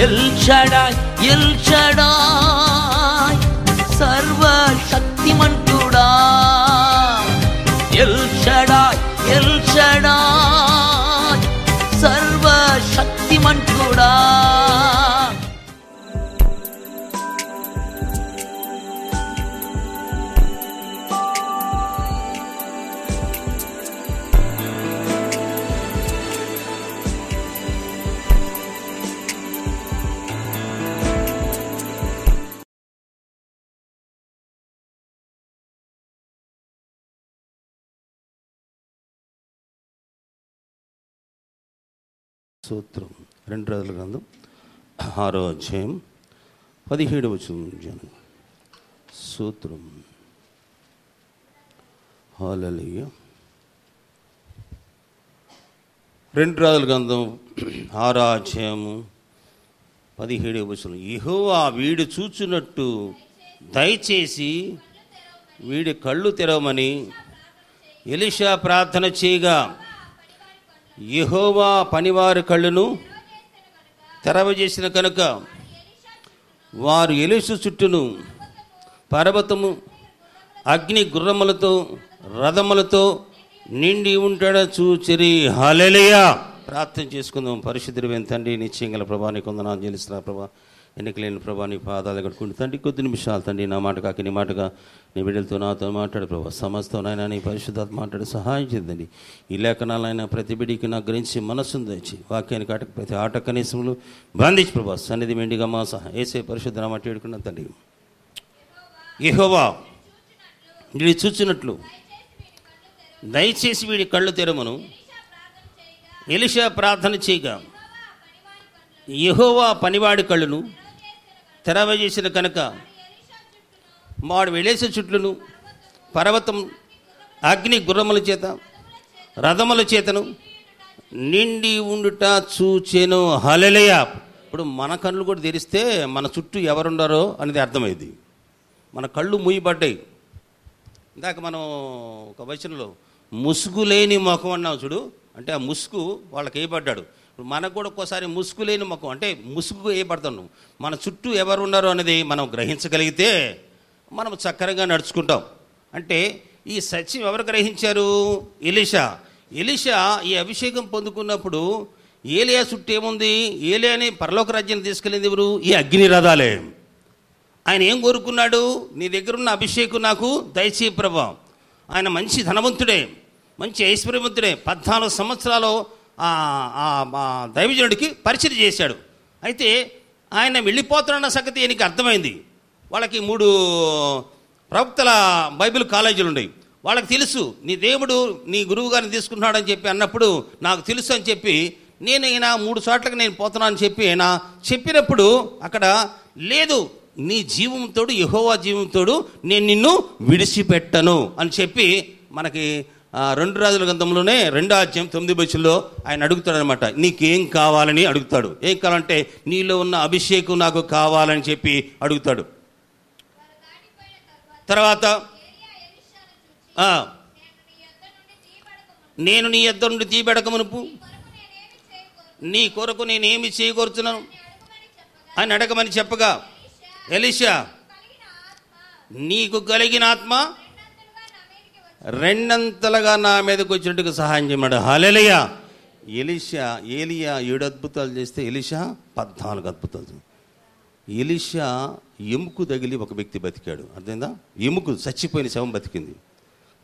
L Shaddai El Shaddai సర్వశక్తిమంతుడా. El Shaddai El Shaddai సర్వశక్తిమంతుడా. సూత్రం 2 రాజుల గ్రంథం 6వ అధ్యాయం 17వ వచనం. సూత్రం. హల్లెలూయా. 2 రాజుల గ్రంథం 6వ అధ్యాయము 17వ వచనం. యెహోవా వీడు చూచున్నట్టు దయచేసి వీడి కళ్ళు తెరవమని ఎలీషా ప్రార్థన చేయగా యెహోవా పనివారి కళ్ళను తెరవజేసిన కనుక వారు ఎలీషా చుట్టూను పర్వతము అగ్ని గుర్రములతో రథములతో నిండి ఉంటాడ చూచిరి. హల్లెలూయా. ప్రార్థన చేసుకుందాం. పరిశుద్ధుడైన తండ్రి, నిశ్చయంగల ప్రభా, నీకు వందనాలు చెల్లిస్తున్నా ప్రభా. ఎన్నికలేని ప్రభా, నీ పాదాలు కట్టుకుంటూ తండ్రి కొద్ది నిమిషాలు తండ్రి నా మాట కాక నీ మాటగా నీ బిడ్డలతో నాతో మాట్లాడు ప్రభా. సమస్తనైనా నీ పరిశుద్ధాత్మ మాట్లాడి సహాయం చేద్దండి. ఈ లేఖనాలైనా ప్రతి బిడ్డకి నాకు గ్రహించి మనస్సును తెచ్చి వాక్యానికి ప్రతి ఆట కనీసములు బంధించి ప్రభా సన్నిధి మెండిగా మా సహాయం ఏసే పరిశుద్ధ మాట వేడుకున్న తండ్రి. యెహోవా వీడి చూచినట్లు దయచేసి వీడి కళ్ళు తెరమను ఎలీషా ప్రార్థన చేయగా యెహోవా పనివాడి కళ్ళును తెరవజేసిన కనుక వాడు ఎలీషా చుట్లును పర్వతం అగ్ని గుర్రముల చేత రథముల చేతను నిండి ఉండుట చూచెను. హల్లెలూయా. ఇప్పుడు మన కళ్ళు కూడా తెరిస్తే మన చుట్టూ ఎవరుండారో అనేది అర్థమైంది. మన కళ్ళు మూయబడ్డాయి. ఇందాక మనం ఒక వచనంలో ముసుగు లేని ముఖం అన్నాం చూడు. అంటే ఆ ముసుగు వాళ్ళకి వేయబడ్డాడు. ఇప్పుడు మనకు కూడా ఒక్కోసారి ముసుగు లేని ముఖం అంటే ముసుగు వేయబడతాం. మన చుట్టూ ఎవరు ఉన్నారో అనేది మనం గ్రహించగలిగితే మనం చక్కరగా నడుచుకుంటాం. అంటే ఈ సత్యం ఎవరు గ్రహించారు? ఎలీషా. ఎలీషా ఈ అభిషేకం పొందుకున్నప్పుడు ఏలియా చుట్టూ ఏముంది? ఏలియాని పరలోక రాజ్యాన్ని తీసుకెళ్ళింది ఎవరు? ఈ అగ్ని రథాలే. ఆయన ఏం కోరుకున్నాడు? నీ దగ్గర ఉన్న అభిషేకం నాకు దయచేయి ప్రభా. ఆయన మంచి ధనవంతుడే, మంచి ఐశ్వర్యవంతుడే. 14 సంవత్సరాలు దైవజనుడికి పరిచయం చేశాడు. అయితే ఆయన వెళ్ళిపోతున్న సంగతి ఈయనకి అర్థమైంది. వాళ్ళకి 3 ప్రవక్తల బైబిల్ కాలేజీలు ఉన్నాయి. వాళ్ళకి తెలుసు నీ దేవుడు నీ గురువు గారిని తీసుకున్నాడని చెప్పి అన్నప్పుడు నాకు తెలుసు అని చెప్పి నేను ఈయన 3 చోట్లకి నేను పోతున్నానని చెప్పి ఆయన చెప్పినప్పుడు అక్కడ లేదు, నీ జీవంతోడు యెహోవా జీవంతోడు నేను నిన్ను విడిచిపెట్టను అని చెప్పి మనకి 2 రాజుల గ్రంథంలోనే 2వ అధ్యాయం 9వ వచనంలో ఆయన అడుగుతాడనమాట. నీకేం కావాలని అడుగుతాడు. ఏం కావాలంటే నీలో ఉన్న అభిషేకం నాకు కావాలని చెప్పి అడుగుతాడు. తర్వాత నేను నీ యొద్ద నుండి తీయబడక మునుపు నీ కొరకు నేనేమి చేయగోరుతున్నాను అని అడగమని చెప్పగా ఎలీషా నీకు కలిగిన ఆత్మ 2 నా మీదకి వచ్చినట్టుగా సహాయం చేయమన్నాడు. హల్లెలూయా. ఏలియా 7 అద్భుతాలు చేస్తే ఎలీషా 14 అద్భుతాలు. ఎలీషా ఎముకు తగిలి ఒక వ్యక్తి బతికాడు. అర్థమైందా? ఎముకు చచ్చిపోయిన శవం బతికింది.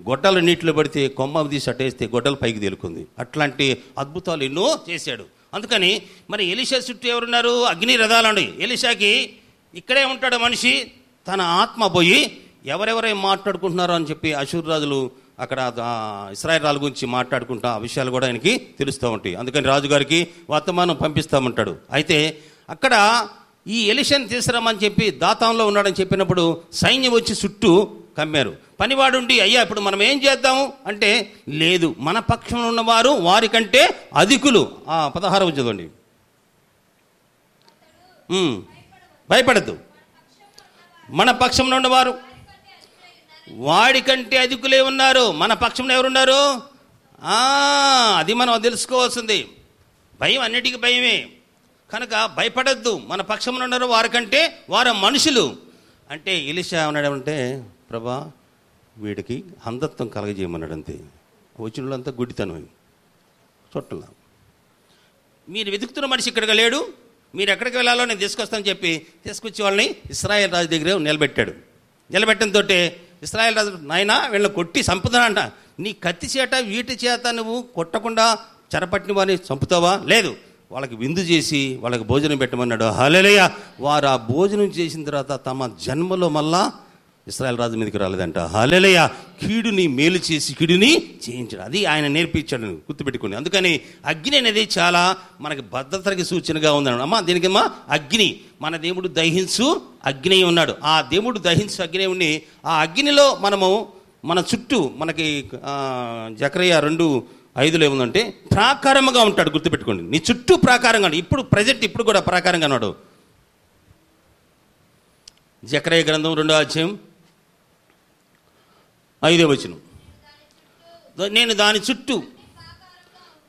గొడ్డలు నీటిలో పడితే కొమ్మ తీసి అట్టేస్తే గొడ్డలు పైకి తేలుకుంది. అట్లాంటి అద్భుతాలు ఎన్నో చేశాడు. అందుకని మరి ఎలీషా చుట్టూ ఎవరున్నారు? అగ్ని రథాలండి. ఎలీషాకి ఇక్కడే ఉంటాడు మనిషి. తన ఆత్మ పోయి ఎవరెవరై మాట్లాడుకుంటున్నారో అని చెప్పి అషూరు రాజులు అక్కడ ఇశ్రాయేలు రాజుల గురించి మాట్లాడుకుంటా ఆ విషయాలు కూడా ఆయనకి తెలుస్తూ ఉంటాయి. అందుకని రాజుగారికి వర్తమానం పంపిస్తామంటాడు. అయితే అక్కడ ఈ ఎలీషాని తీసుకురామని చెప్పి దాతాంలో ఉన్నాడని చెప్పినప్పుడు సైన్యం వచ్చి చుట్టూ కమ్మారు. పనివాడుండి అయ్యా ఇప్పుడు మనం ఏం చేద్దాము అంటే లేదు, మన పక్షంలో ఉన్నవారు వారికంటే అధికులు. 16వ చదవండి. భయపడద్దు, మన పక్షంలో ఉన్నవారు వాడికంటే అధికులే ఉన్నారు. మన పక్షంలో ఎవరున్నారు? అది మనం తెలుసుకోవాల్సింది. భయం అన్నిటికీ భయమే. కనుక భయపడద్దు, మన పక్షంలో ఉన్నారు వారికంటే వారు మనుషులు. అంటే ఎలీషా ఉన్నాడంటే, ప్రభా వీడికి అంధత్వం కలగజేయమన్నాడు. అంతే. వచ్చిన వాళ్ళంతా గుడ్డితనం చుట్టలా. మీరు వెతుకుతున్న మనిషి ఇక్కడికి లేడు, మీరు ఎక్కడికి వెళ్ళాలో నేను తీసుకొస్తానని చెప్పి తీసుకొచ్చి వాళ్ళని ఇశ్రాయేల్ రాజు దగ్గర నిలబెట్టాడు. నిలబెట్టడంతో ఇశ్రాయేల్ రాజు, నాయనా వీళ్ళని కొట్టి చంపుతానంట. నీ కత్తి చేత వీటి చేత నువ్వు కొట్టకుండా చెరపట్టిన వారిని చంపుతావా? లేదు, వాళ్ళకి విందు చేసి వాళ్ళకి భోజనం పెట్టమన్నాడు. హల్లెలూయా. వారు ఆ భోజనం చేసిన తర్వాత తమ జన్మలో మళ్ళా ఇశ్రాయేల్ రాజు మీదకి రాలేదంట. హల్లెలూయా. కీడుని మేలు చేసి కీడుని చేయించాడు. అది ఆయన నేర్పించాడు, గుర్తుపెట్టుకోండి. అందుకని అగ్ని అనేది చాలా మనకి భద్రతకి సూచనగా ఉందన్నాడు. అమ్మా దీనికమ్మా అగ్ని, మన దేవుడు దహించు అగ్ని ఉన్నాడు. ఆ దేవుడు దహించు అగ్ని ఉండి ఆ అగ్నిలో మనము మన చుట్టూ మనకి జకరియా 2:5 ఏముందంటే ప్రాకారముగా ఉంటాడు. గుర్తుపెట్టుకోండి, నీ చుట్టూ ప్రాకారంగా. ఇప్పుడు ప్రజెంట్ ఇప్పుడు కూడా ప్రాకారంగా ఉన్నాడు. జకరియా గ్రంథం 2:5, నేను దాని చుట్టూ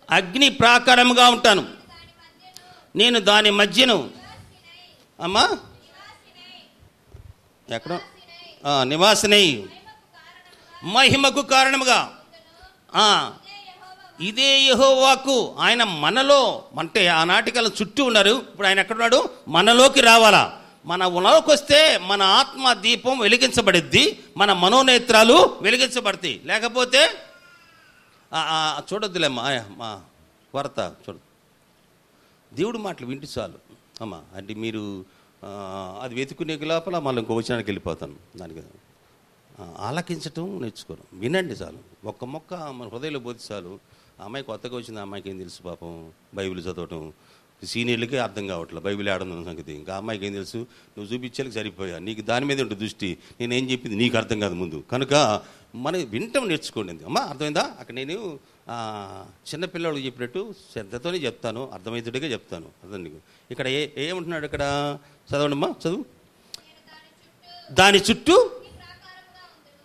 అగ్ని ప్రాకారముగా ఉంటాను, నేను దాని మధ్యను అమ్మా ఎక్కడ నివాసినై మహిమకు కారణముగా. ఇదే యెహోవాకు. ఆయన మనలో అంటే ఆనాటికల చుట్టూ ఉన్నారు, ఇప్పుడు ఆయన ఎక్కడున్నాడు? మనలోకి రావాలా. మన ఉనలోకి వస్తే మన ఆత్మ దీపం వెలిగించబడిద్ది, మన మనోనేత్రాలు వెలిగించబడతాయి. లేకపోతే చూడొద్దులేమ్మా, మా వార్త చూడదు. దేవుడు మాటలు వింటే చాలు అమ్మా. అంటే మీరు అది వెతుకునే లోపల మళ్ళీ ఇంకో వచనానికి వెళ్ళిపోతాను. దానికి ఆలకించటం నేర్చుకోరు, వినండి చాలు. ఒక్క మొక్క మన హృదయంలో పోతే చాలు. ఆ అమ్మాయి కొత్తగా వచ్చింది, ఆ అమ్మాయికి ఏం తెలుసు పాపం బైబిల్ చదవటం. సీనియర్లకే అర్థం కావట్లేదు బైబిల్ ఆడడం సంగతి. ఇంకా అమ్మాయికి ఏం తెలుసు? నువ్వు చూపించేకి సరిపోయా, నీకు దాని మీద ఉంటుంది దృష్టి. నేనేం చెప్పింది నీకు అర్థం కాదు ముందు. కనుక మన వింటం నేర్చుకోండి అమ్మా. అర్థమైందా? అక్కడ నేను చిన్నపిల్లవాడికి చెప్పినట్టు శ్రద్ధతోనే చెప్తాను, అర్థమవుతుడిగా చెప్తాను. అర్థం నీకు. ఇక్కడ ఏమంటున్నాడు? ఇక్కడ చదవండి అమ్మా, చదువు. దాని చుట్టూ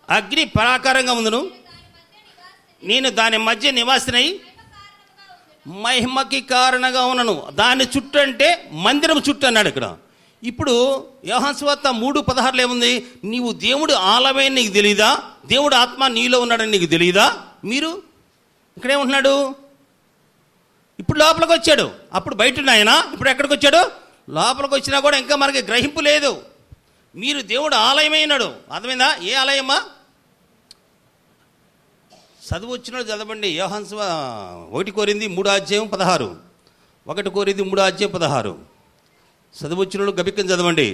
అగ్ని ప్రాకారంగా ఉందును, నేను దాని మధ్య నివాసినై మహిమకి కారణంగా ఉన్నాను. దాని చుట్టూ అంటే మందిరం చుట్టూ అన్నాడు ఇక్కడ. ఇప్పుడు యోహాను సువార్త 3:16 ఏముంది? నీవు దేవుడు ఆలయమని నీకు తెలియదా? దేవుడు ఆత్మ నీలో ఉన్నాడని నీకు తెలియదా? మీరు ఇక్కడేమంటున్నాడు? ఇప్పుడు లోపలికి వచ్చాడు, అప్పుడు బయట ఆయన ఇప్పుడు ఎక్కడికి వచ్చాడు? లోపలికి వచ్చినా కూడా ఇంకా మనకి గ్రహింపు లేదు. మీరు దేవుడు ఆలయమైనాడు. అర్థమైందా? ఏ ఆలయమా? చదువు వచ్చినాడు చదవండి. యోహాను 1 కొరింథీ 3:16, 1 కొరింథీ 3:16. చదువు వచ్చిన గబిక్కని చదవండి.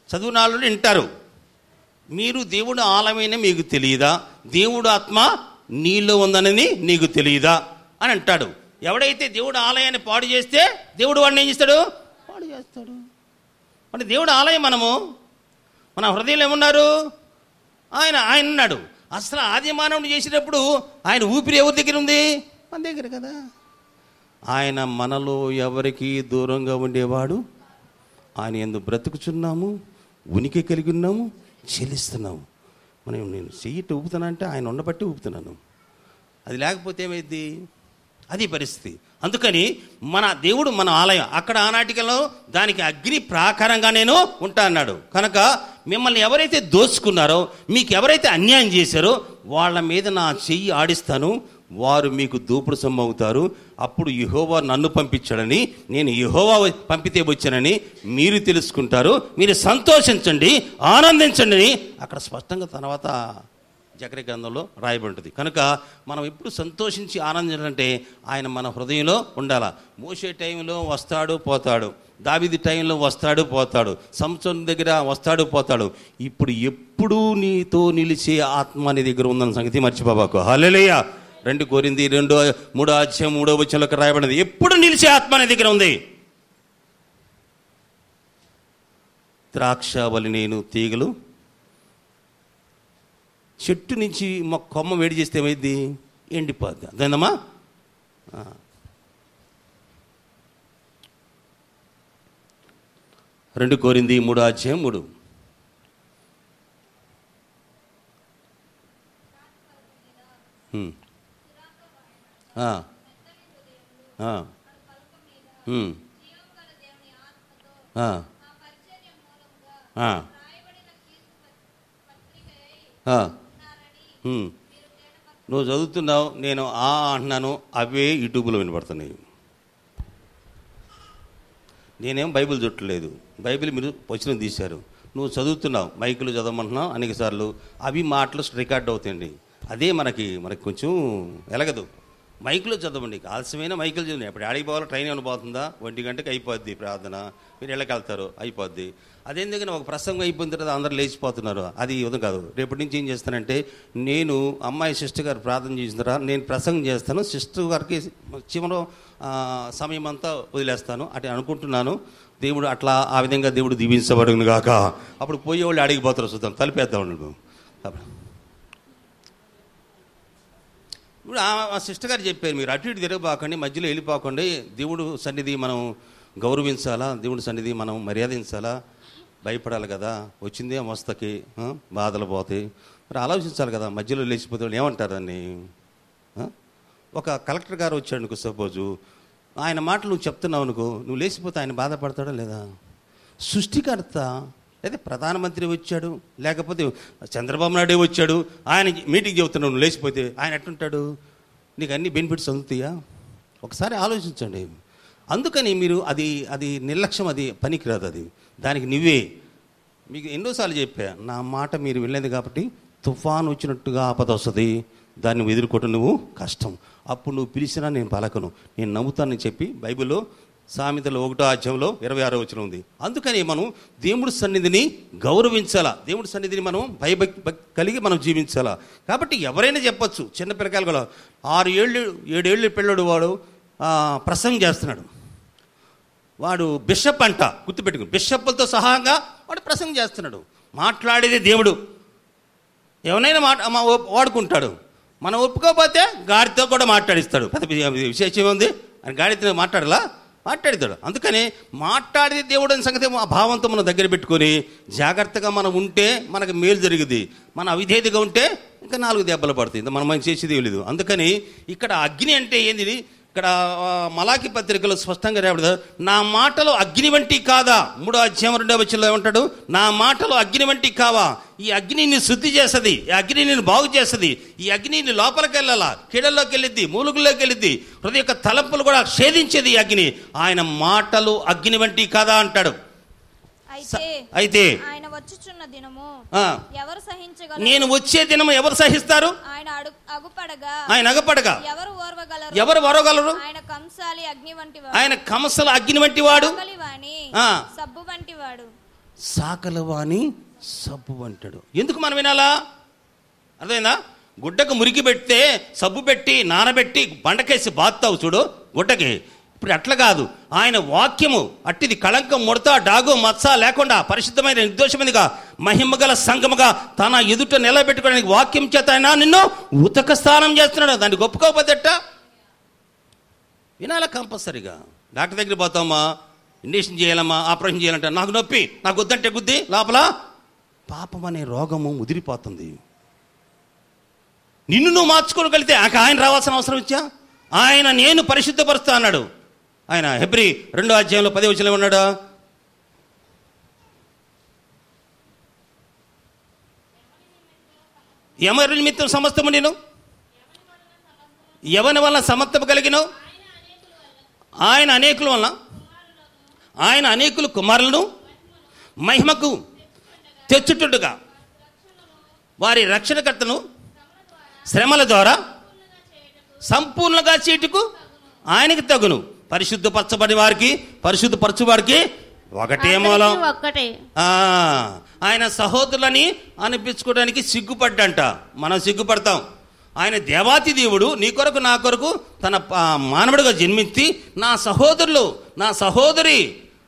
చదువు నాళ్ళు వింటారు. మీరు దేవుడు ఆలయమైన మీకు తెలియదా? దేవుడు ఆత్మ నీలో ఉందనని నీకు తెలియదా అని అంటాడు. ఎవడైతే దేవుడు ఆలయాన్ని పాడు చేస్తే దేవుడు వాడిని ఏం చేస్తాడు? పాడు చేస్తాడు. అంటే దేవుడు ఆలయం మనము, మన హృదయంలో ఏమున్నారు? ఆయన ఉన్నాడు. అసలు ఆది మానవుడు చేసినప్పుడు ఆయన ఊపిరి ఎవరి దగ్గర ఉంది? మన దగ్గర కదా. ఆయన మనలో ఎవరికి దూరంగా ఉండేవాడు. ఆయన యందు బ్రతుకుచున్నాము, ఉనికి కలిగి ఉన్నాము, చెల్లిస్తున్నాము. నేను చెయ్యిట్టు ఊపుతానంటే ఆయన ఉండబట్టి ఊపుతున్నాను. అది లేకపోతే ఏమైంది? అది పరిస్థితి. అందుకని మన దేవుడు మన ఆలయం. అక్కడ ఆనాటికలో దానికి అగ్ని ప్రాకారంగా నేను ఉంటా అన్నాడు. కనుక మిమ్మల్ని ఎవరైతే దోచుకున్నారో, మీకు ఎవరైతే అన్యాయం చేశారో వాళ్ళ మీద నా చెయ్యి ఆడిస్తాను, వారు మీకు దోపుడు సొమ్ము అవుతారు. అప్పుడు యెహోవా నన్ను పంపించాడని, నేను యెహోవా పంపితే వచ్చానని మీరు తెలుసుకుంటారు. మీరు సంతోషించండి, ఆనందించండి అని అక్కడ స్పష్టంగా తర్వాత జకరియా గ్రంథంలో రాయబడి ఉంటుంది. కనుక మనం ఎప్పుడు సంతోషించి ఆనందించాలంటే ఆయన మన హృదయంలో ఉండాలా. మోషే టైంలో వస్తాడు పోతాడు, దావీదు టైంలో వస్తాడు పోతాడు, సంసోను దగ్గర వస్తాడు పోతాడు. ఇప్పుడు ఎప్పుడూ నీతో నిలిచే ఆత్మ నీ దగ్గర ఉందన్న సంగతి మర్చిపోబాకు. హల్లెలూయా. 2 కొరింథీ 3:3 రాయబడింది. ఎప్పుడు నిలిచే ఆత్మ నీ దగ్గర ఉంది. ద్రాక్షవల్లి నేను తీగలు, చెట్టు నుంచి కొమ్మ వేడి చేస్తే ఏమైంది? ఎండిపోద్ది. అదేందమ్మా? 2 కొరింథీ 3:3. ఆ, ఆ, ఆ. నువ్వు చదువుతున్నావు, నేను అంటున్నాను, అవే యూట్యూబ్లో వినపడుతున్నాయి. నేనేం బైబిల్ చుట్టలేదు, బైబిల్ మీరు వచనం తీశారు. నువ్వు చదువుతున్నావు, మైకులు చదవమంటున్నావు అనేక సార్లు, అవి మాటలు రికార్డ్ అవుతాయండి. అదే మనకి కొంచెం ఎలగదు. మైకులో చదవండి, ఆలస్యమైన మైకులు చదవండి. అప్పుడు ఆడికి పోవాలి, ట్రైన్ ఏమైనా పోతుందా, 1 గంటకి అయిపోద్ది ప్రార్థన, మీరు ఎళ్ళకి వెళ్తారు, అయిపోద్ది. అదేందుకని ఒక ప్రసంగం అయిపోయిన తర్వాత అందరూ లేచిపోతున్నారు, అది ఉదయం కాదు. రేపటి నుంచి ఏం చేస్తానంటే, నేను అమ్మాయి సిస్టర్ గారు ప్రార్థన చేసిన తర్వాత నేను ప్రసంగం చేస్తాను, సిస్టర్ గారికి చివరి సమయం అంతా వదిలేస్తాను అటు అనుకుంటున్నాను. దేవుడు అట్లా ఆ విధంగా దేవుడు దీవించబడును గాక. అప్పుడు పోయేవాళ్ళు అడిగిపోతారు, చూద్దాం, తలిపేద్దాం. ఇప్పుడు ఆ సిస్టర్ గారు చెప్పారు, మీరు అటు ఇటు తిరగబాకండి, మధ్యలో వెళ్ళిపోకండి, దేవుడు సన్నిధి మనం గౌరవించాలా, దేవుడి సన్నిధి మనం మర్యాదించాలా, భయపడాలి కదా, వచ్చిందే మస్తకి బాధలు పోతాయి, మరి ఆలోచించాలి కదా. మధ్యలో లేచిపోతే వాళ్ళు ఏమంటారు దాన్ని? ఒక కలెక్టర్ గారు వచ్చాడు అనుకో, సపోజు ఆయన మాటలు నువ్వు చెప్తున్నావు అనుకో, నువ్వు లేచిపోతే ఆయన బాధపడతాడా లేదా? సృష్టికర్త లేదా ప్రధానమంత్రి వచ్చాడు, లేకపోతే చంద్రబాబు నాయుడే వచ్చాడు, ఆయన మీటింగ్ చెబుతున్నావు, నువ్వు లేచిపోతే ఆయన ఎట్టుంటాడు? నీకు అన్ని బెనిఫిట్స్ అందుతాయా? ఒకసారి ఆలోచించండి. అందుకని మీరు అది నిర్లక్ష్యం, అది పనికిరాదు, అది దానికి నువ్వే. మీకు ఎన్నోసార్లు చెప్పా, నా మాట మీరు వెళ్ళేది కాబట్టి తుఫాను వచ్చినట్టుగా ఆపద వస్తుంది, దాన్ని ఎదుర్కోవటం నువ్వు కష్టం. అప్పుడు నువ్వు పిలిచినా నేను పలకను, నేను నమ్ముతానని చెప్పి బైబిల్లో సామెతలు 1వ అధ్యాయంలో 26వ వచనం ఉంది. అందుకని మనం దేవుడి సన్నిధిని గౌరవించాలా, దేవుడి సన్నిధిని మనం భయభక్తి కలిగి మనం జీవించాలా. కాబట్టి ఎవరైనా చెప్పచ్చు, చిన్న పిల్లకాయలు కూడా 6 ఏళ్ళు 7 ఏళ్ళు పిల్లడు వాడు ప్రసంగం చేస్తున్నాడు, వాడు బిషప్ అంట, గుర్తుపెట్టుకుని, బిషప్పులతో సహాయంగా వాడు ప్రసంగం చేస్తున్నాడు. మాట్లాడేది దేవుడు, ఎవరైనా వాడుకుంటాడు. మనం ఒప్పుకోకపోతే గాడితో కూడా మాట్లాడిస్తాడు. పెద్ద విశేషం ఉంది, అని గాడితో మాట్లాడతాడు. అందుకని మాట్లాడేది దేవుడు అనే సంగతి ఆ భావంతో మనం దగ్గర పెట్టుకొని జాగ్రత్తగా మనం ఉంటే మనకు మేలు జరిగింది. మన అవిధేయతగా ఉంటే ఇంకా 4 దెబ్బలు పడుతుంది, మనం చేసేది లేదు. అందుకని ఇక్కడ అగ్ని అంటే ఏంది? ఇక్కడ మలాకి పత్రికలో స్పష్టంగా రాబడదు, నా మాటలు అగ్ని వంటి కాదా. 3వ అధ్యాయం 2వ వచనంలో ఏమంటాడు? నా మాటలు అగ్ని వంటి కావా. ఈ అగ్ని నిన్ను శుద్ధి చేస్తుంది, ఈ అగ్ని నిన్ను బాగు చేస్తుంది, ఈ అగ్ని నిన్ను లోపలికి వెళ్ళాలా, కీడల్లోకి వెళ్ళిద్ది, మూలుగుల్లోకి వెళ్ళిద్ది, హృదయ యొక్క తలంపులు కూడా ఛేదించేది ఈ అగ్ని. ఆయన మాటలు అగ్ని వంటి కాదా అంటాడు. అయితే ఆయన వచ్చుచున్న దినము ఎవరు సహించగలరు? నేను వచ్చే దినము ఎవరు సహిస్తారు? ఆయన అగుపడగా ఎవరు ఓర్వగలరు? ఆయన కంసాలి అగ్ని వంటివాడు, ఆయన కంసల అగ్ని వంటివాడు, సబ్బు వంటివాడు, సాకలవాణి సబ్బు వంటాడు. ఎందుకు మనం వినాలా? అర్థమైందా? గుడ్డకు మురికి పెడితే సబ్బు పెట్టి నానబెట్టి బండకేసి బాత్తావు చూడు గుడ్డకి. ఇప్పుడు అట్లా కాదు, ఆయన వాక్యము అట్టిది కళంకం, ముడత, డాగు, మత్స లేకుండా పరిశుద్ధమైన నిర్దోషమైనదిగా మహిమగల సంఘముగా తన ఎదుట నిలబెట్టుకోవడానికి వాక్యం చేత ఆయన నిన్ను ఉతక స్నానం చేస్తున్నాడు. దాన్ని గొప్పకోపోతేట వినాలా కంపల్సరిగా. డాక్టర్ దగ్గర పోతామా, ఇంజక్షన్ చేయాలమ్మా, ఆపరేషన్ చేయాలంటే నాకు నొప్పి, నాకు వద్దంటే గుద్ది లోపల పాపం అనే రోగము ముదిరిపోతుంది. నిన్ను నువ్వు మార్చుకోగలిగితే ఆయన రావాల్సిన అవసరం ఇచ్చా? ఆయన నేను పరిశుద్ధపరుస్తా అన్నాడు. ఆయన హెబ్రీ 2వ అధ్యాయంలో 10వ వచనంలో ఉన్నాడు, ఎవరి నిమిత్తం సమస్తము నేను ఎవరి వల్ల సమర్థము కలిగినో ఆయన అనేకుల వల్ల, ఆయన అనేకులు కుమారులను మహిమకు తెచ్చుట్టుగా వారి రక్షణకర్తను శ్రమల ద్వారా సంపూర్ణంగా చేటుకు ఆయనకి తగును. పరిశుద్ధపరచబడి వారికి, పరిశుద్ధపరచువాడికి ఒకటే మూలం. ఆయన సహోదరులని అనిపించుకోవడానికి సిగ్గుపడ్డంట. మనం సిగ్గుపడతాం. ఆయన దేవాతి దేవుడు, నీ కొరకు నా కొరకు తన మానవుడిగా జన్మించి నా సహోదరులు, నా సహోదరి,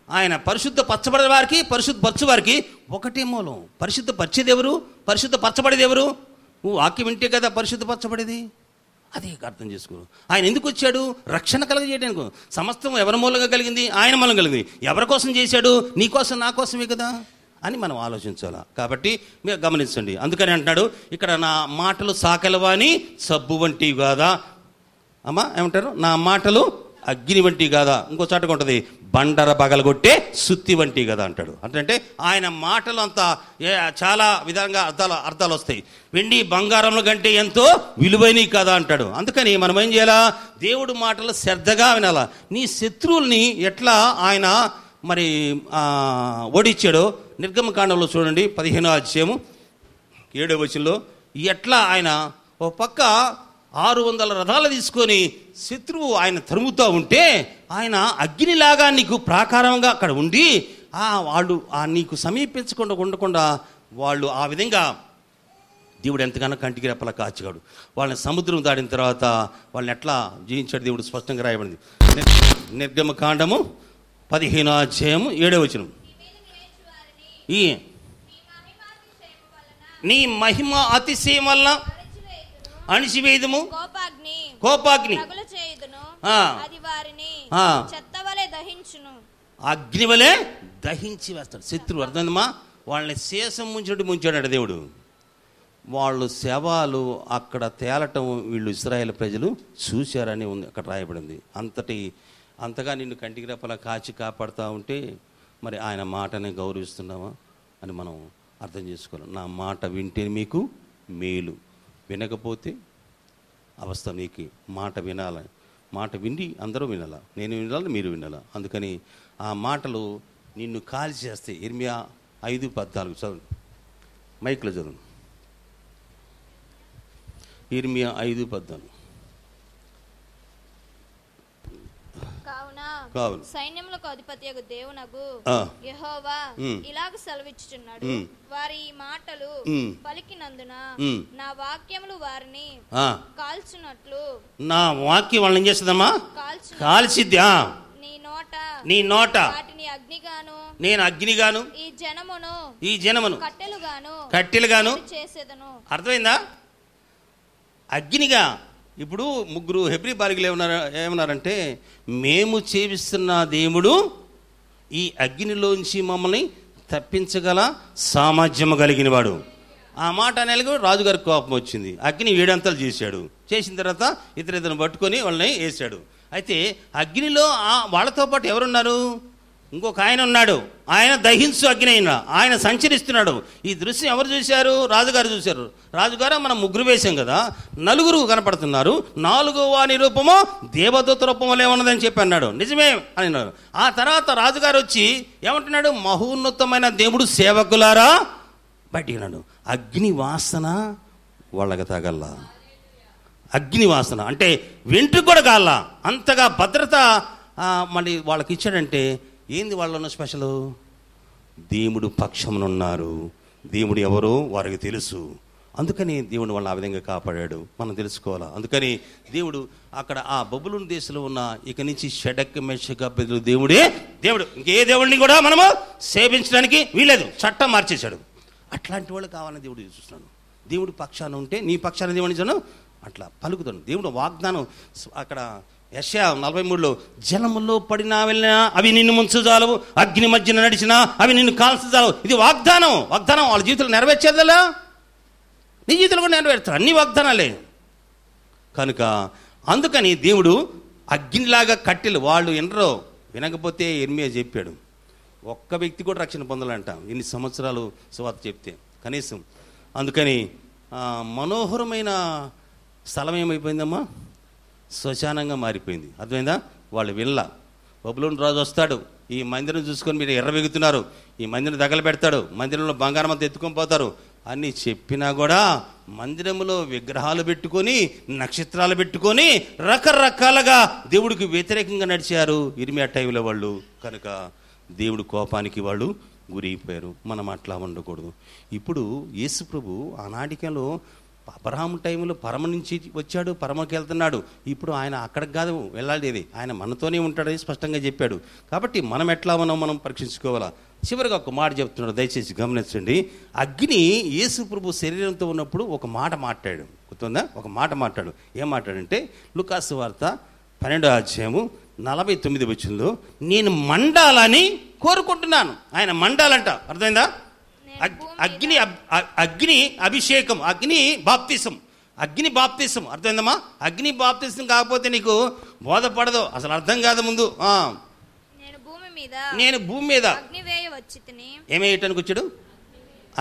ఆయన పరిశుద్ధపరచబడే వారికి, పరిశుద్ధపరచు వారికి ఒకటే మూలం. పరిశుద్ధపరిచేది ఎవరు? పరిశుద్ధపరచబడేది ఎవరు? నువ్వు వాక్యం వింటే కదా పరిశుద్ధపరచబడేది. అదే అర్థం చేసుకోరు. ఆయన ఎందుకు వచ్చాడు? రక్షణ కలగజేయడానికి. సమస్తం ఎవరి మూలంగా కలిగింది? ఆయన మూలం కలిగింది. ఎవరి కోసం చేశాడు? నీ కోసం, నా కోసమే కదా అని మనం ఆలోచించాలా. కాబట్టి మీరు గమనించండి. అందుకని అంటున్నాడు ఇక్కడ, నా మాటలు సాకలవాని సబ్బు వంటివి కాదా. అమ్మా ఏమంటారు? నా మాటలు అగ్ని వంటి కదా. ఇంకో చాటుగా ఉంటుంది, బండర పగలగొట్టే సుత్తి వంటి కదా అంటాడు. అంటే ఆయన మాటలు అంతా చాలా విధంగా అర్థాలు వస్తాయి. వెండి బంగారంలో కంటే ఎంతో విలువైనవి కదా అంటాడు. అందుకని మనం ఏం చేయాలా? దేవుడు మాటలు శ్రద్ధగా వినాలా. నీ శత్రువుల్ని ఎట్లా ఆయన మరి ఓడించాడో నిర్గమకాండంలో చూడండి, 15వ అధ్యాయము 7వ వచనంలో ఎట్లా ఆయన ఓ పక్క 600 రథాలు తీసుకొని శత్రువు ఆయన తరుముతూ ఉంటే ఆయన అగ్నిలాగా నీకు ప్రాకారంగా అక్కడ ఉండి వాళ్ళు నీకు సమీపించకుండా ఉండకుండా వాళ్ళు ఆ విధంగా దేవుడు ఎంతగానో కంటికి రెప్పలా కాచాడు. వాళ్ళని సముద్రం దాటిన తర్వాత వాళ్ళని ఎట్లా జయించాడు దేవుడు స్పష్టంగా రాయబడింది. నిర్గమకాండము 15వ అధ్యాయము 7వ వచనం. నీ మహిమ అతిశయం వల్ల అణిసివేయదుము, కోపాగ్ని అగ్ని వలె దహించి వేస్తాడు శత్రువు. అర్థమా? వాళ్ళని శేషం ముంచాడు దేవుడు. వాళ్ళు శవాలు అక్కడ తేలటం వీళ్ళు ఇశ్రాయేలు ప్రజలు చూశారని ఉంది, అక్కడ రాయబడింది. అంతగా నిన్ను కంటికి రెప్పలా కాచి కాపాడుతూ ఉంటే మరి ఆయన మాటని గౌరవిస్తున్నావా అని మనం అర్థం చేసుకోవాలి. నా మాట వింటే మీకు మేలు, వినకపోతే అవస్థ నీకు. మాట వినాలి, మాట విని అందరూ వినాలా, నేను వినాలి, మీరు వినాలా. అందుకని ఆ మాటలు నిన్ను కాల్చి చేస్తాయి. ఇర్మియా 5:14 చదువు, మైక్లో చదువు. ఇర్మియా 5:14. కావున సైన్యములకు అధిపతియగు దేవునగు యెహోవా ఇలాగ సెలవిచ్చుచున్నాడు, వారి ఈ మాటలు పలికినందున నా వాక్యములు వారిని కాల్చునట్లు. నా వాక్యం వాళ్ళని ఏం చేస్తుందమ్మా? కాల్చిద్దా. నీ నోట వాటిని అగ్నిగాను, నేను అగ్నిగాను, ఈ జనమును కట్టెలుగాను చేసేదను. అర్థమైందా? అగ్నిగా. ఇప్పుడు ముగ్గురు హెబ్రీ బాలికలు ఏమన్నారంటే, మేము సేవిస్తున్న దేవుడు ఈ అగ్నిలోంచి మమ్మల్ని తప్పించగల సామర్థ్యము కలిగిన వాడు. ఆ మాట అనేలకు రాజుగారికి కోపం వచ్చింది. అగ్ని 7 అంతలు చేశాడు. చేసిన తర్వాత ఇతరులను పట్టుకొని వాళ్ళని వేసాడు. అయితే అగ్నిలో వాళ్ళతో పాటు ఎవరున్నారు? ఇంకొక ఆయన ఉన్నాడు. ఆయన దహించు అగ్ని అయినా ఆయన సంచరిస్తున్నాడు. ఈ దృశ్యం ఎవరు చూశారు? రాజుగారు చూశారు. రాజుగారు మనం ముగ్గురు వేశాం కదా, 4 కనపడుతున్నారు. 4వ వాని రూపము దేవదూత రూపంలో ఉన్నదని చెప్పి అన్నాడు. నిజమే అన్నాడు. ఆ తర్వాత రాజుగారు వచ్చి ఏమంటున్నాడు? మహోన్నతమైన దేవుడు సేవకులారా బయటికి అన్నాడు. అగ్ని వాసన వాళ్ళకి తగల్లా. అగ్ని వాసన అంటే వెంట్రుకు కూడా కాల్లా. అంతగా భద్రత మళ్ళీ వాళ్ళకి ఇచ్చాడంటే ఏంది వాళ్ళలో స్పెషల్? దేవుడు పక్షమునున్నారు. దేవుడు ఎవరో వారికి తెలుసు. అందుకని దేవుడు వాళ్ళని ఆ విధంగా కాపాడాడు. మనం తెలుసుకోవాలా. అందుకని దేవుడు అక్కడ ఆ బబులోను దేశంలో ఉన్న ఇక నుంచి షెడక్ మెషక్ అబేద్నెగో దేవుడే దేవుడు. ఇంకే దేవుడిని కూడా మనము సేవించడానికి వీలేదు. చట్టం మార్చేశాడు. అట్లాంటి వాళ్ళు కావాలని దేవుడు చూస్తున్నాను. దేవుడు పక్షాన ఉంటే నీ పక్షాన దేవుడిని అట్లా పలుకుతాను. దేవుడు వాగ్దానం అక్కడ యెషయా 43లో జలములో పడినా వెళ్ళినా అవి నిన్ను ముంచజాలవు, అగ్ని మధ్యన నడిచినా అవి నిన్ను కాల్చజాలవు. ఇది వాగ్దానం. వాళ్ళ జీవితంలో నెరవేర్చేదలా, నీ జీవితంలో కూడా నెరవేర్చారు. అన్ని వాగ్దానాలే. కనుక అందుకని దేవుడు అగ్నిలాగా కట్టెలు వాళ్ళు వినరో. వినకపోతే ఇర్మియా చెప్పాడు, ఒక్క వ్యక్తి కూడా రక్షణ పొందాలంట ఇన్ని సంవత్సరాలు సువార్త చెప్తే కనీసం. అందుకని మనోహరమైన స్థలం ఏమైపోయిందమ్మా? శ్మశానంగా మారిపోయింది. అర్థమైందా? వాళ్ళు వినల. బబులోను రాజు వస్తాడు, ఈ మందిరం చూసుకొని మీరు ఎర్రబెగుతున్నారు, ఈ మందిరం తగలబెడతాడు, మందిరంలో బంగారం అంతా ఎత్తుకొని పోతారు అని చెప్పినా కూడా మందిరంలో విగ్రహాలు పెట్టుకొని నక్షత్రాలు పెట్టుకొని రకరకాలుగా దేవుడికి వ్యతిరేకంగా నడిచారు ఇర్మియా టైంలో వాళ్ళు. కనుక దేవుడు కోపానికి వాళ్ళు గురైపోయారు. మనం అట్లా ఉండకూడదు. ఇప్పుడు యేసు ప్రభు ఆనాటికలో అబ్రహాము టైంలో పరమ నుంచి వచ్చాడు, పరమకి వెళ్తున్నాడు. ఇప్పుడు ఆయన అక్కడికి కాదు వెళ్ళాలి, ఆయన మనతోనే ఉంటాడని స్పష్టంగా చెప్పాడు. కాబట్టి మనం ఎట్లా మనం పరీక్షించుకోవాలా. చివరిగా ఒక మాట చెప్తున్నాడు, దయచేసి గమనించండి. అగ్ని యేసు ప్రభు శరీరంతో ఉన్నప్పుడు ఒక మాట మాట్లాడాడు, గుర్తుందా? ఒక మాట మాట్లాడు. ఏం మాట్లాడంటే లూకాసు వార్త 12వ అధ్యాయము 49వ వచనంలో, నేను మండాలని కోరుకుంటున్నాను. ఆయన మండాలంట. అర్థమైందా? అగ్ని అభిషేకం, అగ్ని బాప్తిసం. అగ్ని బాప్తిసం అర్థమైందమ్మా? అగ్ని బాప్తిసం కాకపోతే నీకు బోధపడదు, అసలు అర్థం కాదు ముందు. నేను భూమి మీద అగ్ని వేయ వచ్చితిని. ఏమి వేయటానికి వచ్చాడు?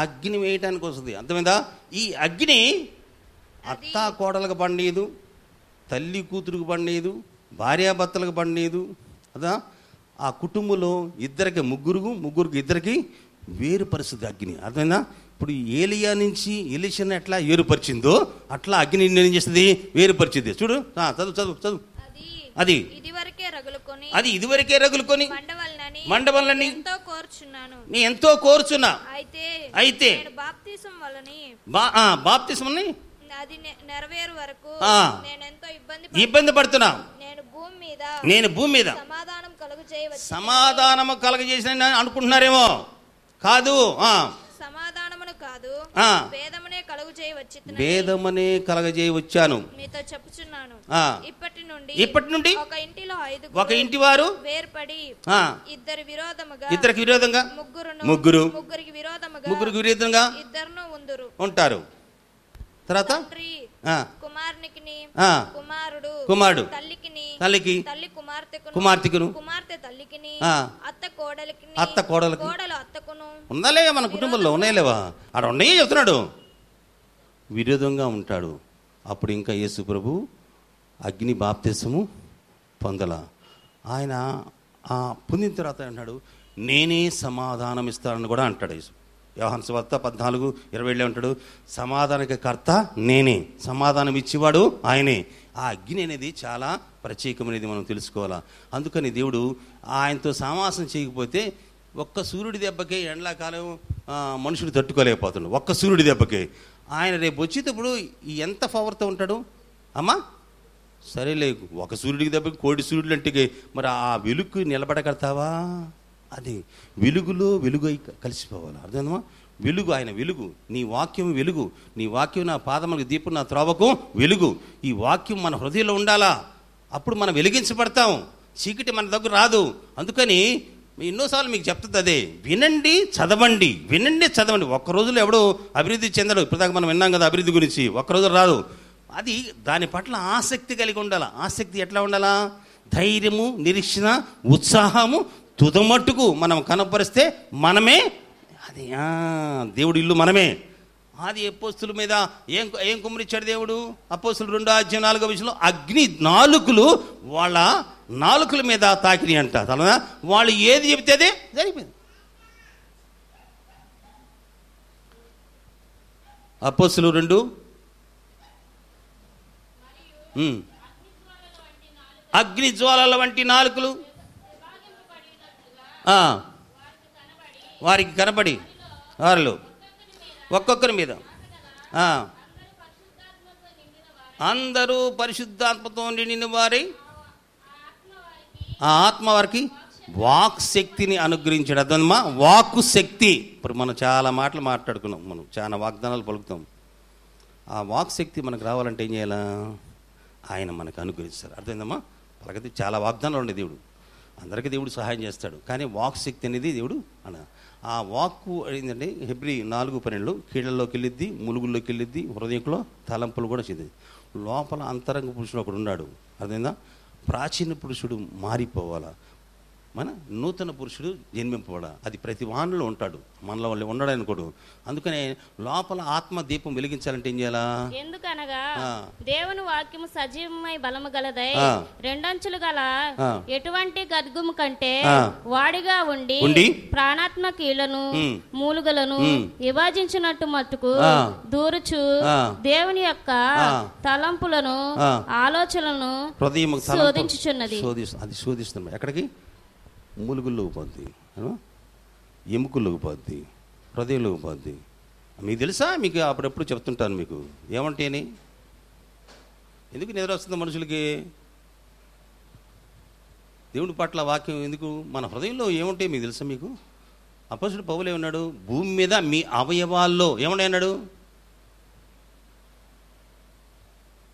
అగ్ని వేయటానికి వస్తుంది. అర్థమైందా? ఈ అగ్ని అత్తా కోడలకు పడనీయదు, తల్లి కూతురుకు పడనీయదు, భార్యాభర్తలకు పడనీయదు. అదా ఆ కుటుంబంలో ఇద్దరికి ముగ్గురికి ఇద్దరికి వేరుపరుస్తుంది అగ్ని. అర్థమైందా? ఇప్పుడు ఏలియా నుంచి ఎలీషాను ఎట్లా వేరుపరిచిందో అట్లా అగ్ని ఏం చేస్తుంది? వేరుపరిచింది. చూడు, చదువు చదువు చదువు. అది ఇదివరకే రగులుకొని మండవల్లని నీ ఎంతో కోరుచున్నా. అయితే బాప్తిస్మని నెరవేరు వరకు ఇబ్బంది పడుతున్నా. నేను భూమి మీద సమాధానము కలుగజేసిన అనుకుంటున్నారేమో. కాదు, భేదమనే కలగజేయవచ్చాను మీతో చెప్పుచున్నాను. ఇప్పటి నుండి ఒక ఇంటి వారు వేర్పడి ఇద్దరికి విరోధంగా ముగ్గురికి విరోధంగా ఉంటారు. తర్వాత కుమారుడు తల్లికి కుమార్తెకును అత్త కోడలకి ఉందాలే మన కుటుంబంలో ఉన్నాయిలేవా? ఆడ ఉన్నాయే చెప్తున్నాడు. విరోధంగా ఉంటాడు. అప్పుడు ఇంకా యేసు ప్రభు అగ్ని బాప్తిసము పొందల. ఆయన పొందిన తర్వాత అంటాడు, నేనే సమాధానం ఇస్తానని కూడా అంటాడు యేసు. యోహాను సువార్త 14:20 అంటాడు, సమాధానక కర్త నేనే, సమాధానం ఇచ్చేవాడు ఆయనే. ఆ అగ్ని అనేది చాలా ప్రత్యేకమైనది, మనం తెలుసుకోవాలా. అందుకని దేవుడు ఆయనతో సమాసం చేయకపోతే ఒక్క సూర్యుడి దెబ్బకే ఎండాకాలం మనుషుడు తట్టుకోలేకపోతున్నాడు. ఒక్క సూర్యుడి దెబ్బకే. ఆయన రేపు వచ్చేటప్పుడు ఎంత పవర్తో ఉంటాడు అమ్మా? సరేలే, ఒక సూర్యుడికి దెబ్బకి కోడి సూర్యుడు అంటే మరి ఆ వెలుగు నిలబడగడతావా? అది వెలుగులో వెలుగు కలిసిపోవాలి. అర్థమా? వెలుగు ఆయన వెలుగు, నీ వాక్యం వెలుగు, నీ వాక్యం నా పాదములకు దీపం, నా త్రోవకు వెలుగు. ఈ వాక్యం మన హృదయంలో ఉండాలా, అప్పుడు మనం వెలిగించబడతాం. చీకటి మన దగ్గర రాదు. అందుకని ఎన్నోసార్లు మీకు చెప్తుంది అదే, వినండి చదవండి, వినండి చదవండి. ఒక్క రోజులో ఎవడో అభివృద్ధి చెందడు. ఇప్పటిదాకా మనం విన్నాం కదా అభివృద్ధి గురించి. ఒక్కరోజు రాదు. అది దాని పట్ల ఆసక్తి కలిగి ఉండాలా. ఆసక్తి ఎట్లా ఉండాలా? ధైర్యము, నిరీక్షణ, ఉత్సాహము తుదమట్టుకు మనం కనపరిస్తే మనమే అది దేవుడి ఇల్లు మనమే. ఆది అపోస్తుల మీద ఏం కుమ్మరిచ్చాడు దేవుడు? అపోస్తులు 2:4 అగ్ని నాలుకలు వాళ్ళ నాలుకల మీద తాకిని అంట. వాళ్ళు ఏది చెబితే అదే జరిగిపోయింది. అపోస్తులు 2 అగ్ని జ్వాలల వంటి నాలుకలు వారికి కనబడి వారిలో ఒక్కొక్కరి మీద అందరూ పరిశుద్ధాత్మతో నిండిన వారై ఆ ఆత్మ వారికి వాక్ శక్తిని అనుగ్రహించాడు. అర్థమా? వాక్కు శక్తి. ఇప్పుడు మనం చాలా మాటలు మాట్లాడుకున్నాం, మనం చాలా వాగ్దానాలు పలుకుతాం. ఆ వాక్ శక్తి మనకు రావాలంటే ఏం చేయాలా? ఆయన మనకు అనుగ్రహిస్తారు. అర్థమైందమ్మా? పలకతి చాలా వాగ్దానాలు ఉండే దేవుడు, అందరికీ దేవుడు సహాయం చేస్తాడు. కానీ వాక్ శక్తి అనేది దేవుడు ఆ వాక్కు ఏంటంటే హెబ్రీ 4:12 కీళ్ళల్లోకి వెళ్ళిద్ది, ములుగుల్లోకి వెళ్ళిద్ది, హృదయంలో తలంపులు కూడా చెందింది. లోపల అంతరంగ పురుషుడు ఒకడు ఉన్నాడు. అర్థమైందా? ప్రాచీన పురుషుడు మారిపోవాలా, మన నూతన పురుషుడు జన్మింపబడా. అది ప్రతి వాణిలో ఉంటాడు, మనలో వాళ్ళు ఉండడు అనుకోడు. అందుకనే లోపల ఆత్మ దీపం వెలిగించాలంటే ఏం చేయాలా? ఎందుకనగా దేవుని వాక్యము సజీవమై బలము గలదై రెండంచులు గల ఎటువంటి గద్గుము కంటే వాడిగా ఉండి ప్రాణాత్మ కీళ్లను మూలుగలను విభజించినట్టు మట్టుకు దూరుచు దేవుని యొక్క తలంపులను ఆలోచనలను శోధించుచున్నది. అది శోధిస్తుంది. ఎక్కడికి? మూలుగుల్లోకి పోద్ది, ఎముకల్లోకి పోద్ది, హృదయంలోకి పోద్ది. మీకు తెలుసా? మీకు అప్పుడెప్పుడు చెప్తుంటాను మీకు ఏమంటేని. ఎందుకు నిద్ర వస్తుంది మనుషులకి? దేవుడి పట్ల వాక్యం ఎందుకు? మన హృదయంలో ఏముంటే మీకు తెలుసా? మీకు అపోస్తలుడు పౌలు ఏమన్నాడు? భూమి మీద మీ అవయవాల్లో ఏమన్నా అన్నాడు?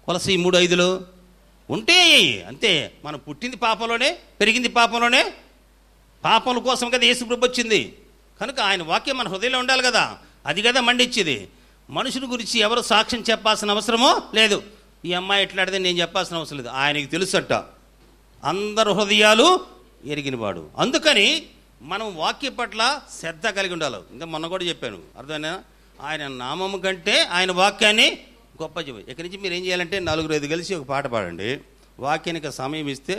కొలసీ 3:5 ఉంటే అంతే. మనం పుట్టింది పాపంలోనే, పెరిగింది పాపంలోనే. పాపముల కోసం కదా యేసు ప్రభు వచ్చింది. కనుక ఆయన వాక్యం మన హృదయంలో ఉండాలి కదా. అది కదా మండిచ్చేది. మనుషుని గురించి ఎవరు సాక్ష్యం చెప్పాల్సిన అవసరమో లేదు. ఈ అమ్మాయి ఎట్లాడితే నేను చెప్పాల్సిన అవసరం లేదు, ఆయనకి తెలుసట. అందరు హృదయాలు ఎరిగినవాడు. అందుకని మనం వాక్య పట్ల శ్రద్ధ కలిగి ఉండాలి. ఇంకా మొన్న కూడా చెప్పాను, అర్థమైనా? ఆయన నామము కంటే ఆయన వాక్యాన్ని గొప్ప చెప్పు. ఇక్కడి నుంచి మీరు ఏం చేయాలంటే 4-5 కలిసి ఒక పాట పాడండి. వాక్యానికి సమయం ఇస్తే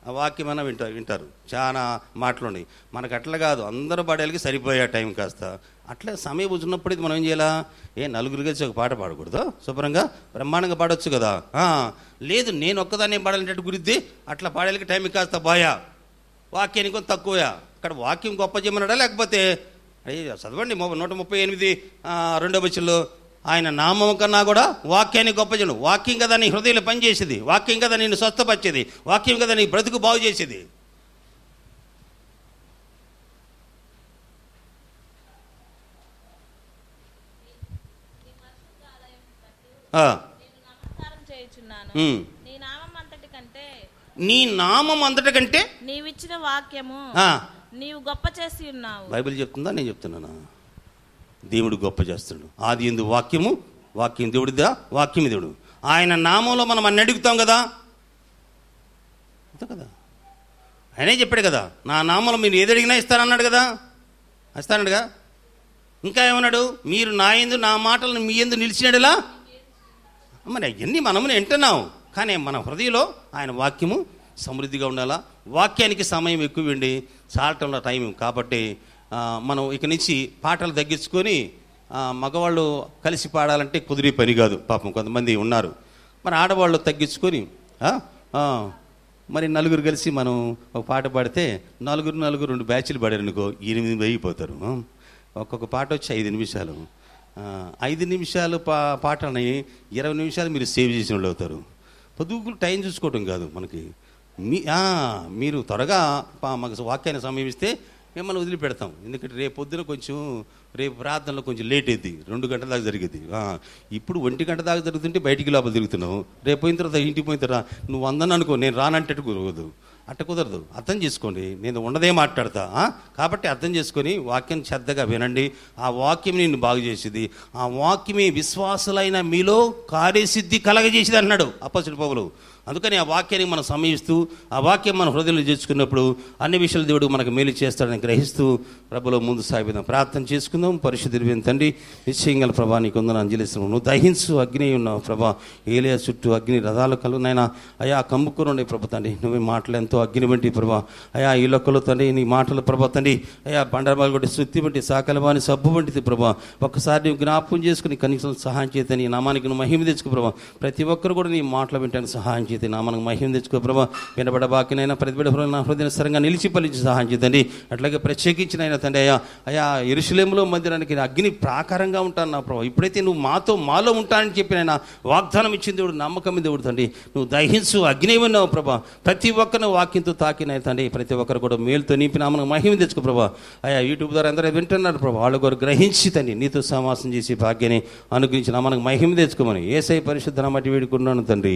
ఆ వాక్యం అన్న వింటారు. చాలా మాటలు ఉన్నాయి. మనకు అట్లా కాదు, అందరూ పాడేళ్ళకి సరిపోయే టైం కాస్త అట్లా సమయం వచ్చినప్పుడు ఇది మనం ఏం చేయాలా? 4 కలిసి ఒక పాట పాడకూడదు? శుభ్రంగా బ్రహ్మాండంగా పాడొచ్చు కదా. లేదు నేను ఒక్కదాన్నే పాడాలంటే గురిద్ది, అట్లా పాడేళ్ళకి టైం కాస్త బాయా, వాక్యానికి కొంత తక్కువయా. అక్కడ వాక్యం గొప్ప చేయమన్నాడా? లేకపోతే చదవండి 138 2వ వచనంలో, ఆయన నామం కన్నా కూడా వాక్యాన్ని గొప్ప చేయను. వాక్యం కదా నీ హృదయంలో పనిచేసేది, వాక్యం కదా నిన్ను స్వస్థపరిచేది, వాక్యం కదా నీ బ్రతుకు బాగు చేసేది. నీ నామం అంతటి కంటే నీవిచ్చిన వాక్యము నీవు గొప్ప చేసి ఉన్నావు. బైబిల్ చెప్తుందా? నేను చెప్తున్నానా? దేవుడు గొప్ప చేస్తున్నాడు. ఆది యందు వాక్యము, వాక్యం దేవుడిదా, వాక్యం దేవుడు. ఆయన నామంలో మనం అన్ని అడుగుతాం కదా, అంతే కదా. ఆయనే చెప్పాడు కదా, నా నామంలో మీరు ఏది అడిగినా ఇస్తానన్నాడు కదా, ఇస్తానడుగా. ఇంకా ఏమన్నాడు? మీరు నా యందు నా మాటలను మీ యందు నిలిచినాడులా. మరి అవన్నీ మనము వింటున్నాం, కానీ మన హృదయంలో ఆయన వాక్యము సమృద్ధిగా ఉండాలా. వాక్యానికి సమయం ఎక్కువండి, చాలటంలో టైం. కాబట్టి మనం ఇక నుంచి పాటలు తగ్గించుకొని మగవాళ్ళు కలిసి పాడాలంటే కుదిరే పని కాదు. పాపం కొంతమంది ఉన్నారు. మరి ఆడవాళ్ళు తగ్గించుకొని మరి 4 కలిసి మనం ఒక పాట పాడితే 4 2 బ్యాచ్లు పాడారు అనుకో, 8 అయిపోతారు. ఒక్కొక్క పాట వచ్చి 5 నిమిషాలు. 5 నిమిషాలు పాటని 20 నిమిషాలు మీరు సేవ్ చేసిన వాళ్ళు అవుతారు. పొదుగులు టైం చూసుకోవటం కాదు మనకి. మీరు త్వరగా మాకు వాక్యాన్ని సమయమిస్తే మిమ్మల్ని వదిలిపెడతాం. ఎందుకంటే రేపు పొద్దున రేపు ప్రార్థనలో కొంచెం లేట్ అయింది, 2 గంటల దాకా జరిగింది. ఇప్పుడు 1 గంట దాకా జరుగుతుంటే బయటికి లోపల తిరుగుతున్నావు. రేపు పోయిన తర్వాత ఇంటికి పోయిన తర్వాత నువ్వు అందను నేను రానంటే కుదరదు, అట్ట కుదరదు. అర్థం చేసుకోండి, నేను ఉన్నదే మాట్లాడతా. కాబట్టి అర్థం చేసుకొని వాక్యం శ్రద్ధగా వినండి. ఆ వాక్యం నిన్ను బాగు చేసేది. ఆ వాక్యమే విశ్వాసులైన మీలో కార్యసిద్ధి కలగజేసేది అన్నాడు అపొస్తలుడు పౌలు. అందుకని ఆ వాక్యానికి మనం సమయిస్తూ ఆ వాక్యం మన హృదయంలో చేర్చుకున్నప్పుడు అన్ని విషయాలు దేవుడు మనకు మేలు చేస్తాడని గ్రహిస్తూ ప్రభులో ముందు సాగిపోదాం. ప్రార్థన చేసుకుందాం. పరిశుద్ధుడైన తండ్రి, నిశ్చయంగా ప్రభా నీకు వందనాలు అంజలిస్తున్నావు. నువ్వు దహించు అగ్ని ఉన్నావు ప్రభా. ఏలియా చుట్టూ అగ్ని రథాలు కలుగునైనా అయా కమ్ముకుని ఉండే ప్రభు తండ్రి. నువ్వు మాటలు ఎంతో అగ్ని వంటి ప్రభా. అయా ఈ లొక్కలు తండ్రి నీ మాటలు ప్రభా తండ్రి. అయా బండరబాలు కొట్టి సుత్తి వంటి సాకలవాని సబ్బు వంటిది ప్రభా. ఒక్కసారి నువ్వు జ్ఞాపకం చేసుకుని కనీసం సహాయం చేత నీ నామానికి నువ్వు మహిమ తెచ్చుకో ప్రభా. ప్రతి ఒక్కరు కూడా నీ మాటలు వింటానికి సహాయం చేత నామానికి మహిమ తెచ్చుకో ప్రభా. వినబడ బాకినైనా ప్రతిబిడ నా హృదయ స్థిరంగా నిలిచి పలించి సహాయం చేతండి. అట్లాగే ప్రత్యేకించిన అయినా తండ్రి అయా యెరూషలేములో మందిరానికి అగ్ని ప్రాకారంగా ఉంటాను నా ప్రభా. ఇప్పుడైతే నువ్వు మాలో ఉంటానని చెప్పిన ఆయన వాగ్దానం ఇచ్చిన దేవుడు, నమ్మకం దేవుడు తండ్రి. నువ్వు దహించు అగ్ని ఉన్నావు ప్రభా. ప్రతి ఒక్కరిని వాక్యంతో తాకిన తండ్రి. ప్రతి ఒక్కరు కూడా మేలుతో నింపి నామకు మహిమ తెచ్చుకో ప్రభా. అయా యూట్యూబ్ ద్వారా అందరూ వింటున్నారు ప్రభా. వాళ్ళు కూడా గ్రహించి తండ్రి నీతో సమాసం చేసి భాగ్యాన్ని అనుగ్రహించి నామకు మహిమ తెచ్చుకోమని యేసయ్య పరిశుద్ధ నామమున వేడుకున్నాను తండ్రి.